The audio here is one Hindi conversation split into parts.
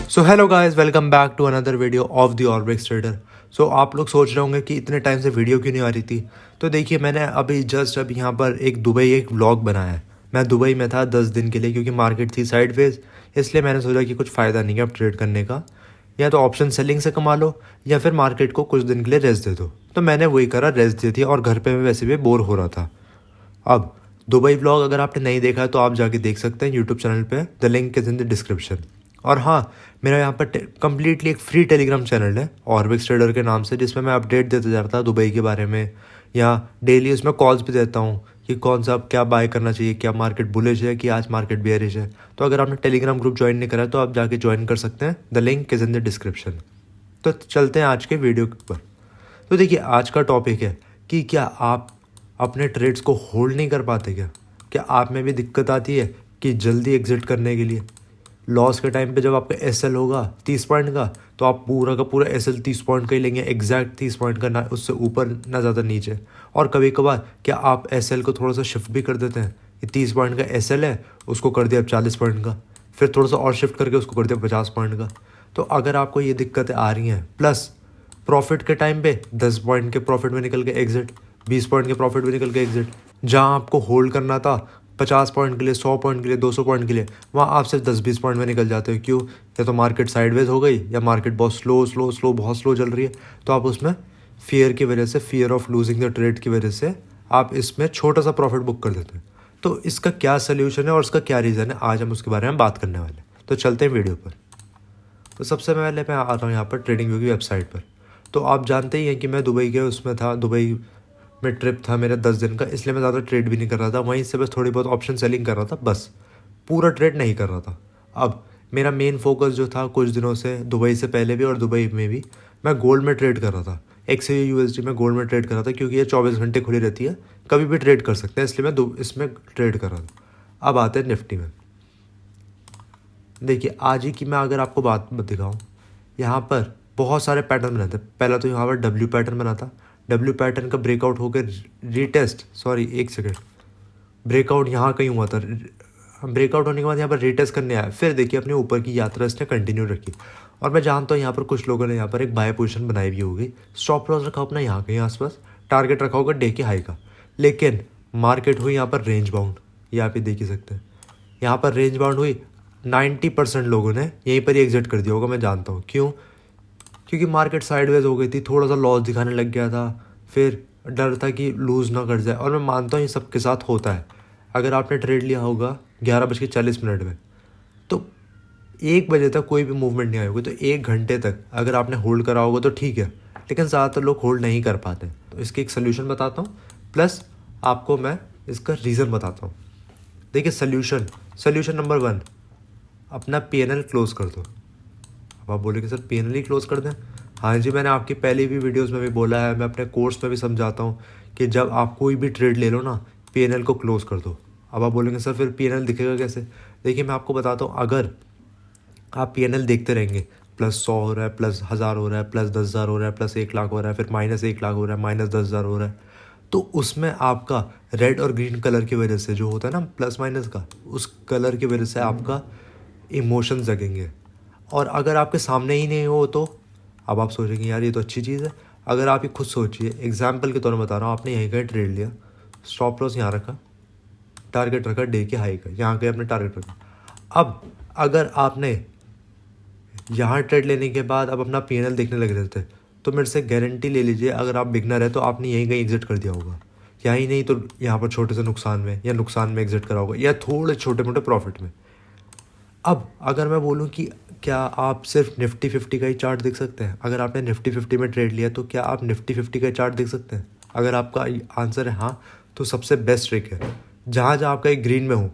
So hello guys, welcome back to another video of the Allbricks trader. So आप लोग सोच रहे होंगे कि इतने टाइम से वीडियो क्यों नहीं आ रही थी। तो देखिए, मैंने अभी यहाँ पर दुबई एक व्लॉग बनाया है। मैं दुबई में था 10 दिन के लिए क्योंकि मार्केट थी साइडवेज। इसलिए मैंने सोचा कि कुछ फ़ायदा नहीं है अब ट्रेड करने का, या तो ऑप्शन सेलिंग से कमा लो या फिर मार्केट को कुछ दिन के लिए रेस्ट दे दो। तो मैंने वही करा, रेस्ट दी थी, और घर पे मैं वैसे भी बोर हो रहा था। अब दुबई व्लॉग अगर आपने नहीं देखा है तो आप जाके देख सकते हैं यूट्यूब चैनल पे, the link is in the description. और हाँ, मेरा यहाँ पर कम्प्लीटली एक फ्री टेलीग्राम चैनल है ऑर्बिक्स ट्रेडर के नाम से, जिसमें मैं अपडेट देता जाता था दुबई के बारे में, या डेली उसमें कॉल्स भी देता हूँ कि कौन सा अब क्या बाय करना चाहिए, क्या मार्केट बुलिश है कि आज मार्केट बेयरिश है। तो अगर आपने टेलीग्राम ग्रुप ज्वाइन नहीं करा तो आप जाके ज्वाइन कर सकते हैं, the link is in the description. तो चलते हैं आज के वीडियो पर। तो देखिए, आज का टॉपिक है कि क्या आप अपने ट्रेड्स को होल्ड नहीं कर पाते। क्या आप में भी दिक्कत आती है कि जल्दी एग्जिट करने के लिए लॉस के टाइम पे जब आपका एसएल होगा 30 पॉइंट का, तो आप पूरा का पूरा एसएल 30 पॉइंट का ही लेंगे, एग्जैक्ट 30 पॉइंट का, ना उससे ऊपर ना ज़्यादा नीचे। और कभी कभार क्या आप एसएल को थोड़ा सा शिफ्ट भी कर देते हैं कि 30 पॉइंट का एसएल है, उसको कर दिया अब 40 पॉइंट का, फिर थोड़ा सा और शिफ्ट करके उसको कर दिया 50 पॉइंट का। तो अगर आपको ये दिक्कतें आ रही हैं, प्लस प्रॉफिट के टाइम पे 10 पॉइंट के प्रॉफिट में निकल के एग्जिट, 20 पॉइंट के प्रॉफिट में निकल के एग्जिट, जहां आपको होल्ड करना था 50 पॉइंट के लिए, 100 पॉइंट के लिए, 200 पॉइंट के लिए, वहाँ आप सिर्फ 10-20 पॉइंट में निकल जाते हो। क्यों? या तो मार्केट साइडवेज हो गई, या मार्केट बहुत स्लो बहुत स्लो चल रही है, तो आप उसमें फियर की वजह से, fear of losing the trade की वजह से आप इसमें छोटा सा प्रॉफिट बुक कर देते हैं। तो इसका क्या सोल्यूशन है और इसका क्या रीज़न है, आज हम उसके बारे में बात करने वाले हैं। तो चलते हैं वीडियो पर। तो सबसे पहले मैं आ रहा हूँ यहाँ पर ट्रेडिंग व्यू की वेबसाइट पर। तो आप जानते ही हैं कि मैं दुबई के उसमें था, दुबई में ट्रिप था मेरा 10 दिन का, इसलिए मैं ज़्यादा ट्रेड भी नहीं कर रहा था, वहीं से बस थोड़ी बहुत ऑप्शन सेलिंग कर रहा था, बस पूरा ट्रेड नहीं कर रहा था। अब मेरा मेन फोकस जो था कुछ दिनों से, दुबई से पहले भी और दुबई में भी, मैं गोल्ड में ट्रेड कर रहा था। XAU USD में गोल्ड में ट्रेड कर रहा था, क्योंकि ये 24 घंटे खुली रहती है, कभी भी ट्रेड कर सकते हैं, इसलिए मैं इसमें ट्रेड कर रहा था। अब आते हैं निफ्टी में। देखिए, आज ही की मैं अगर आपको बात दिखाऊँ, यहाँ पर बहुत सारे पैटर्न बनाते हैं। पहला तो यहाँ पर डब्ल्यू पैटर्न बना था, डब्ल्यू पैटर्न का ब्रेकआउट होकर रीटेस्ट, सॉरी एक सेकेंड, ब्रेकआउट यहाँ कहीं हुआ था, ब्रेकआउट होने के बाद यहाँ पर रीटेस्ट करने आया, फिर देखिए अपने ऊपर की यात्रा इसने कंटिन्यू रखी। और मैं जानता हूँ यहाँ पर कुछ लोगों ने यहाँ पर एक बाय पोजीशन बनाई भी होगी, स्टॉप लॉस रखा अपना यहाँ कहीं आसपास, टारगेट रखा होगा डे के हाई का, लेकिन मार्केट हुई यहाँ पर रेंज बाउंड। ये आप ही देख ही सकते हैं, यहाँ पर रेंज बाउंड हुई, 90% लोगों ने यहीं पर ही एग्जिट कर दिया होगा, मैं जानता हूँ क्यों। क्योंकि मार्केट साइडवेज हो गई थी, थोड़ा सा लॉस दिखाने लग गया था, फिर डर था कि लूज़ ना कर जाए। और मैं मानता हूँ ये सबके साथ होता है। अगर आपने ट्रेड लिया होगा 11:40 में, तो 1 बजे तक कोई भी मूवमेंट नहीं आई होगी, तो 1 घंटे तक अगर आपने होल्ड करा होगा तो ठीक है, लेकिन ज़्यादातर लोग होल्ड नहीं कर पाते। तो इसकी एक सोल्यूशन बताता हूँ, प्लस आपको मैं इसका रीज़न बताता हूँ। देखिए, सोल्यूशन नंबर 1, अपना PNL क्लोज कर दो। अब आप बोलेंगे सर PNL ही क्लोज कर दें? हाँ जी, मैंने आपकी पहले भी वीडियोस में भी बोला है, मैं अपने कोर्स में भी समझाता हूँ कि जब आप कोई भी ट्रेड ले लो ना, PNL को क्लोज कर दो। अब आप बोलेंगे सर फिर PNL दिखेगा कैसे? देखिए, मैं आपको बताता हूँ, अगर आप PNL देखते रहेंगे, +100 हो रहा है, +1000 हो रहा है, +10,000 हो रहा है, +1,00,000 हो रहा है, फिर -1,00,000 हो रहा है, -10,000 हो रहा है, तो उसमें आपका रेड और ग्रीन कलर की वजह से जो होता है ना प्लस माइनस का, उस कलर की वजह से आपका इमोशन जगेंगे। और अगर आपके सामने ही नहीं हो तो अब आप सोचेंगे यार ये तो अच्छी चीज़ है। अगर आप ही खुद सोचिए, एग्जाम्पल के तौर में बता रहा हूँ, आपने यहीं का ट्रेड लिया, स्टॉप लॉस यहाँ रखा, टारगेट रखा डे के हाई का, यहाँ का आपने टारगेट रखा। अब अगर आपने यहाँ ट्रेड लेने के बाद अब अपना PNL देखने लग रहे थे, तो मेरे से गारंटी ले लीजिए, अगर आप बिगनर है तो आपने यहीं कहीं एग्जिट कर दिया होगा, या ही नहीं तो यहाँ पर छोटे से नुकसान में या नुकसान में एग्जिट करा होगा, या थोड़े छोटे मोटे प्रॉफिट में। अब अगर मैं बोलूँ कि क्या आप सिर्फ निफ्टी 50 का ही चार्ट देख सकते हैं, अगर आपने निफ्टी 50 में ट्रेड लिया तो क्या आप निफ्टी 50 का चार्ट देख सकते हैं? अगर आपका आंसर है हाँ, तो सबसे बेस्ट ट्रिक है, जहाँ जहाँ आपका एक ग्रीन में हो,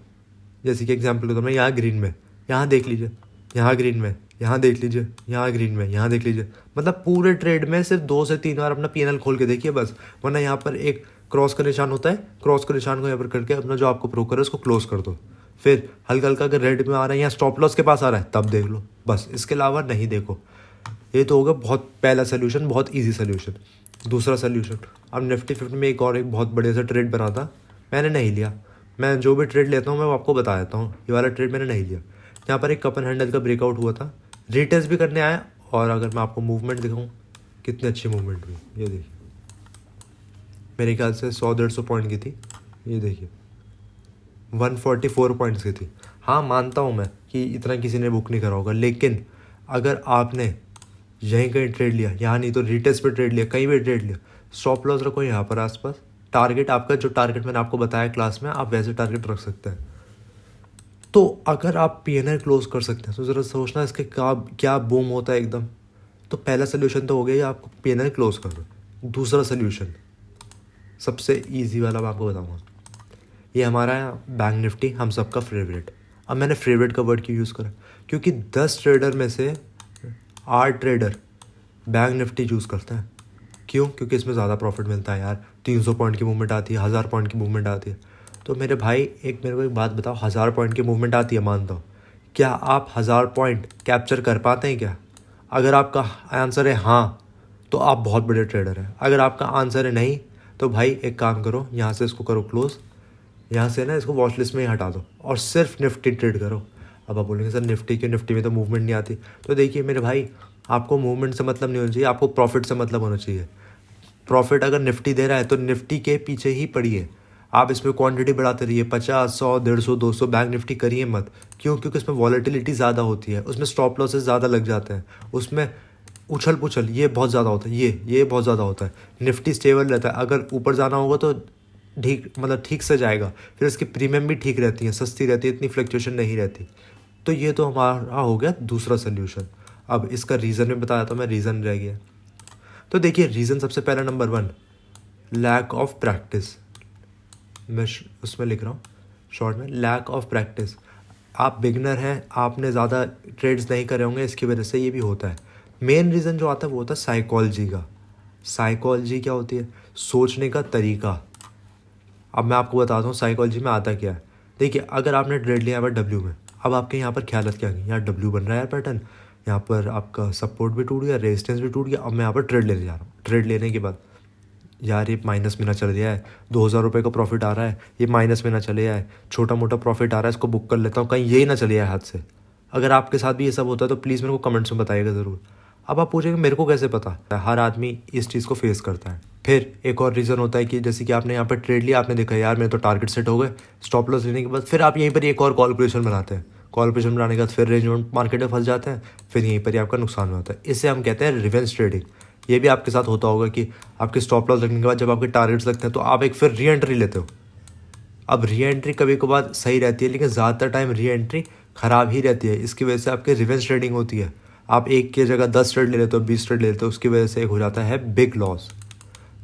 जैसे कि एग्जांपल के तौर में यहाँ ग्रीन में, यहाँ देख लीजिए, यहाँ ग्रीन में, यहाँ देख लीजिए, यहाँ ग्रीन में, यहाँ देख लीजिए, मतलब पूरे ट्रेड में सिर्फ 2 से 3 बार अपना PNL खोल के देखिए बस। वरना यहाँ पर एक क्रॉस का निशान होता है, क्रॉस का निशान को यहाँ पर करके अपना जो आपको ब्रोकर है उसको क्लोज कर दो। फिर हल्का हल्का अगर रेड में आ रहा है या स्टॉप लॉस के पास आ रहा है तब देख लो, बस, इसके अलावा नहीं देखो। ये तो होगा बहुत पहला सोल्यूशन, बहुत ईजी सोल्यूशन। दूसरा सोल्यूशन, अब निफ्टी 50 में एक बहुत बढ़िया सा ट्रेड बना था, मैंने नहीं लिया। मैं जो भी ट्रेड लेता हूँ मैं आपको बता देता हूँ, ये वाला ट्रेड मैंने नहीं लिया। यहाँ पर एक कप एंड हैंडल का ब्रेकआउट हुआ था, रीटेस्ट भी करने आया। और अगर मैं आपको मूवमेंट दिखाऊँ, कितनी अच्छी मूवमेंट हुई, ये देखिए, मेरे ख्याल से 100-150 पॉइंट की थी, ये देखिए 144 पॉइंट्स की थी। हाँ मानता हूँ मैं कि इतना किसी ने बुक नहीं करा होगा, लेकिन अगर आपने यहीं कहीं ट्रेड लिया, यहाँ नहीं तो रीटेस्ट पे ट्रेड लिया, कहीं भी ट्रेड लिया, स्टॉप लॉस रखो यहाँ पर आसपास। टारगेट आपका, जो टारगेट मैंने आपको बताया क्लास में, आप वैसे टारगेट रख सकते हैं। तो अगर आप पीएनआर क्लोज कर सकते हैं तो ज़रा सोचना इसके क्या क्या बूम होता है एकदम। तो पहला सोल्यूशन तो हो गया, ये आपको पीएनआर क्लोज कर दो। दूसरा सोल्यूशन सबसे इजी वाला मैं आपको बताऊंगा, ये हमारा बैंक निफ्टी, हम सबका फेवरेट। अब मैंने फेवरेट का वर्ड क्यों यूज़ करा, क्योंकि 10 ट्रेडर में से 8 ट्रेडर बैंक निफ्टी चूज़ करते हैं। क्यों? क्योंकि इसमें ज़्यादा प्रॉफिट मिलता है यार। 300 पॉइंट की मूवमेंट आती है, 1000 पॉइंट की मूवमेंट आती है। तो मेरे भाई मेरे को एक बात बताओ, 1000 पॉइंट की मूवमेंट आती है मानता हूँ, क्या आप 1000 पॉइंट कैप्चर कर पाते हैं क्या? अगर आपका आंसर है हाँ, तो आप बहुत बड़े ट्रेडर हैं। अगर आपका आंसर है नहीं, तो भाई एक काम करो, यहाँ से इसको करो क्लोज, यहाँ से ना इसको वॉच लिस्ट में ही हटा दो और सिर्फ निफ्टी ट्रेड करो। अब आप बोलेंगे सर निफ्टी क्यों, निफ्टी में तो मूवमेंट नहीं आती। तो देखिए मेरे भाई, आपको मूवमेंट से मतलब नहीं होना चाहिए, आपको प्रॉफिट से मतलब होना चाहिए। प्रॉफिट अगर निफ्टी दे रहा है तो निफ्टी के पीछे ही पड़िए। आप इसमें क्वांटिटी बढ़ाते रहिए, 50, 100, 150, 200 बैंक निफ्टी करिए मत। क्यों? क्योंकि उसमें वॉलेटिलिटी ज़्यादा होती है, उसमें स्टॉप लॉसेस ज़्यादा लग जाते हैं, उसमें उछल पुछल ये बहुत ज़्यादा होता है, ये बहुत ज़्यादा होता है। निफ्टी स्टेबल रहता है, अगर ऊपर जाना होगा तो ठीक, मतलब ठीक से जाएगा। फिर इसकी प्रीमियम भी ठीक रहती है, सस्ती रहती है, इतनी फ्लक्चुएशन नहीं रहती। तो ये तो हमारा हो गया दूसरा सोल्यूशन। अब इसका रीज़न भी बताया, तो मैं रीज़न रह गया। तो देखिए रीज़न सबसे पहला नंबर 1, लैक ऑफ प्रैक्टिस। मैं उसमें लिख रहा हूँ शॉर्ट में, लैक ऑफ प्रैक्टिस। आप बिगनर हैं, आपने ज़्यादा ट्रेड्स नहीं करे होंगे, इसकी वजह से ये भी होता है। मेन रीज़न जो आता है वो होता है साइकोलॉजी का। साइकोलॉजी क्या होती है? सोचने का तरीका। अब मैं आपको बताता हूँ साइकोलॉजी में आता क्या है। देखिए अगर आपने ट्रेड लिया है डब्ल्यू में, अब आपके यहाँ पर ख्यालत क्या गई, यार डब्ल्यू बन रहा है यार पैटर्न, यहाँ पर आपका सपोर्ट भी टूट गया, रेजिस्टेंस भी टूट गया, अब मैं यहाँ पर ट्रेड लेने जा रहा हूँ। ट्रेड लेने के बाद यार ये माइनस में ना चल गया है, 2000 रुपये का प्रॉफिट आ रहा है, ये माइनस में ना चले जाए, छोटा मोटा प्रॉफिट आ रहा है, इसको बुक कर लेता हूँ, कहीं यही ना चले जाए हाथ से। अगर आपके साथ भी ये सब होता है तो प्लीज़ मेरे को कमेंट्स में बताइएगा ज़रूर। अब आप पूछेंगे मेरे को कैसे पता, हर आदमी इस चीज़ को फेस करता है। फिर एक और रीज़न होता है कि जैसे कि आपने यहाँ पर ट्रेड लिया, आपने देखा यार मेरे तो टारगेट सेट हो गए, स्टॉप लॉस लेने के बाद फिर आप यहीं पर एक और कॉलकुलेशन बनाते हैं, कॉलकुलेशन बनाने के बाद फिर रेंज मार्केट में फंस जाते हैं, फिर यहीं पर ही आपका नुकसान होता है। इसे हम कहते हैं रिवेंज ट्रेडिंग। ये भी आपके साथ होता होगा कि आपके स्टॉप लॉस लगने के बाद जब आपके टारगेट्स लगते हैं तो आप एक फिर री एंट्री लेते हो। अब री एंट्री कभी कभार सही रहती है, लेकिन ज़्यादातर टाइम री एंट्री ख़राब ही रहती है। इसकी वजह से आपकी रिवेंज ट्रेडिंग होती है, आप एक की जगह 10 ट्रेड ले लेते हो, 20 ट्रेड ले लेते हो, उसकी वजह से एक हो जाता है बिग लॉस।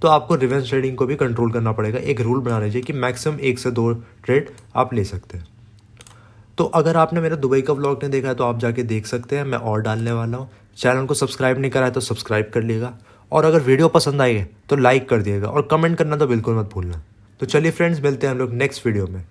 तो आपको रिवेंज ट्रेडिंग को भी कंट्रोल करना पड़ेगा, एक रूल बना लीजिए कि मैक्सिमम 1 से 2 ट्रेड आप ले सकते हैं। तो अगर आपने मेरा दुबई का व्लॉग नहीं देखा है तो आप जाके देख सकते हैं, मैं और डालने वाला हूँ। चैनल को सब्सक्राइब नहीं करा है तो सब्सक्राइब कर लीजिएगा, और अगर वीडियो पसंद आई है तो लाइक कर दिएगा, और कमेंट करना तो बिल्कुल मत भूलना। तो चलिए फ्रेंड्स, मिलते हैं हम लोग नेक्स्ट वीडियो में।